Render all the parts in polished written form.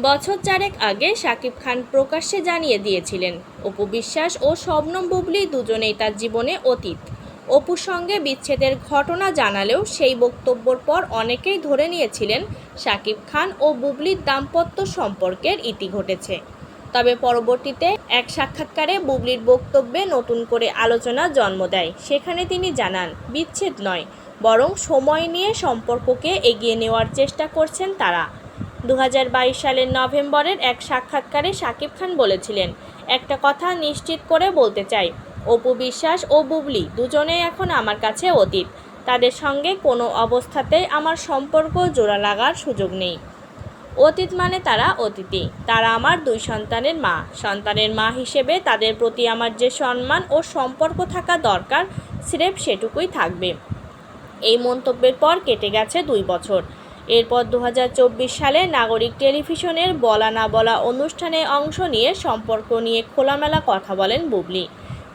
বছর চারেক আগে শাকিব খান প্রকাশ্যে জানিয়ে দিয়েছিলেন অপু বিশ্বাস ও শবনম বুবলী দুজনেই তার জীবনে অতীত। অপুর সঙ্গে বিচ্ছেদের ঘটনা জানালেও সেই বক্তব্যের পর অনেকেই ধরে নিয়েছিলেন শাকিব খান ও বুবলীর দাম্পত্য সম্পর্কের ইতি ঘটেছে। তবে পরবর্তীতে এক সাক্ষাৎকারে বুবলীর বক্তব্যে নতুন করে আলোচনা জন্ম দেয়। সেখানে তিনি জানান, বিচ্ছেদ নয়, বরং সময় নিয়ে সম্পর্ককে এগিয়ে নেওয়ার চেষ্টা করছেন তারা। 2022 সালের নভেম্বরের এক সাক্ষাৎকারে শাকিব খান বলেছিলেন, একটা কথা নিশ্চিত করে বলতে চাই, অপু বিশ্বাস ও বুবলী দুজনেই এখন আমার কাছে অতীত। তাদের সঙ্গে কোনো অবস্থাতেই আমার সম্পর্ক জোড়া লাগার সুযোগ নেই। অতীত মানে তারা অতিথি। তারা আমার 2 সন্তানের মা। সন্তানের মা হিসেবে তাদের প্রতি আমার যে সম্মান ও সম্পর্ক থাকা দরকার স্রেফ সেটুকুই থাকবে। এই মন্তব্যের পর কেটে গেছে 2 বছর। এরপর 2024 সালে নাগরিক টেলিভিশনের বলা না বলা অনুষ্ঠানে অংশ নিয়ে সম্পর্ক নিয়ে খোলামেলা কথা বলেন বুবলী।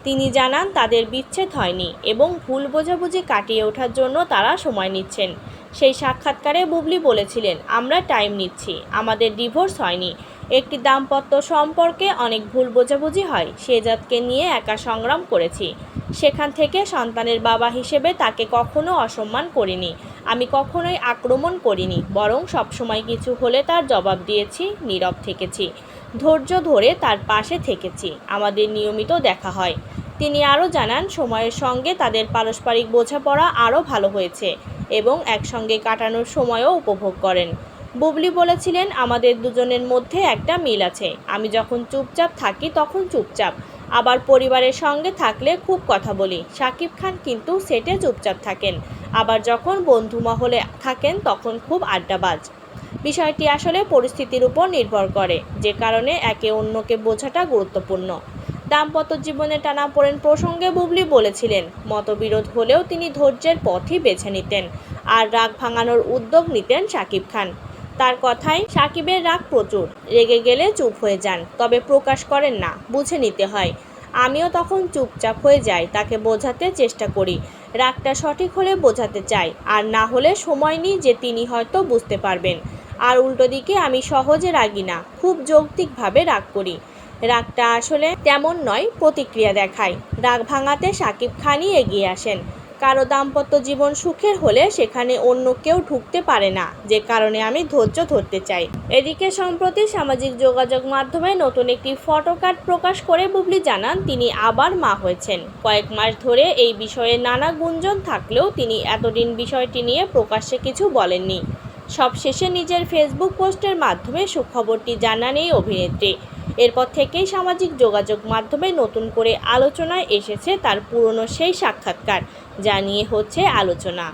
তিনি জানান তাদের বিচ্ছেদ হয়নি এবং ভুল বোঝাবুঝি কাটিয়ে ওঠার জন্য তারা সময় নিচ্ছেন। সেই সাক্ষাৎকারে বুবলী বলেছিলেন, আমরা টাইম নিচ্ছি, আমাদের ডিভোর্স হয়নি। একটি দাম্পত্য সম্পর্কে অনেক ভুল বোঝাবুঝি হয়, শেহজাদকে নিয়ে একা সংগ্রাম করেছি। সেখান থেকে সন্তানের বাবা হিসেবে তাকে কখনো অসম্মান করিনি, আমি কখনোই আক্রমণ করিনি, বরং সবসময় কিছু হলে তার জবাব দিয়েছি, নীরব থেকেছি, ধৈর্য ধরে তার পাশে থেকেছি, আমাদের নিয়মিত দেখা হয়। তিনি আরও জানান, সময়ের সঙ্গে তাদের পারস্পরিক বোঝাপড়া আরও ভালো হয়েছে এবং একসঙ্গে কাটানোর সময়ও উপভোগ করেন। বুবলী বলেছিলেন, আমাদের দুজনের মধ্যে একটা মিল আছে, আমি যখন চুপচাপ থাকি তখন চুপচাপ, আবার পরিবারের সঙ্গে থাকলে খুব কথা বলি। শাকিব খান কিন্তু সেটে চুপচাপ থাকেন, আবার যখন বন্ধু মহলে থাকেন তখন খুব আড্ডাবাজ। বিষয়টি আসলে পরিস্থিতির উপর নির্ভর করে, যে কারণে একে অন্যকে বোঝাটা গুরুত্বপূর্ণ। দাম্পত্য জীবনে টানাপোড়েন প্রসঙ্গে বুবলী বলেছিলেন, মতবিরোধ হলেও তিনি ধৈর্যের পথই বেছে নিতেন আর রাগ ভাঙানোর উদ্যোগ নিতেন শাকিব খান। তার কথায়, সাকিবের রাগ প্রচুর, রেগে গেলে চুপ হয়ে যান, তবে প্রকাশ করেন না, বুঝে নিতে হয়। আমিও তখন চুপচাপ হয়ে যাই, তাকে বোঝাতে চেষ্টা করি, রাগটা সঠিক হলে বোঝাতে চাই, আর না হলে সময় নিই যে তিনি হয়তো বুঝতে পারবেন। আর উল্টো দিকে আমি সহজে রাগি না, খুব যৌক্তিকভাবে রাগ করি। রাগটা আসলে তেমন নয়, প্রতিক্রিয়া দেখায়। রাগ ভাঙাতে শাকিব খানই এগিয়ে আসেন। কারো দাম্পত্য জীবন সুখের হলে সেখানে অন্য কেউ ঢুকতে পারে না, যে কারণে আমি ধৈর্য ধরতে চাই। এদিকে সম্প্রতি সামাজিক যোগাযোগ মাধ্যমে নতুন একটি ফটোকার্ড প্রকাশ করে বুবলী জানান, তিনি আবার মা হয়েছেন। কয়েক মাস ধরে এই বিষয়ে নানা গুঞ্জন থাকলেও তিনি এতদিন বিষয়টি নিয়ে প্রকাশ্যে কিছু বলেননি। সবশেষে নিজের ফেসবুক পোস্টের মাধ্যমে সুখবরটি জানান এই অভিনেত্রী। এরপর থেকেই সামাজিক যোগাযোগ মাধ্যমে নতুন করে আলোচনায় এসেছে তার পুরনো সেই সাক্ষাৎকার, যা নিয়ে হচ্ছে আলোচনা।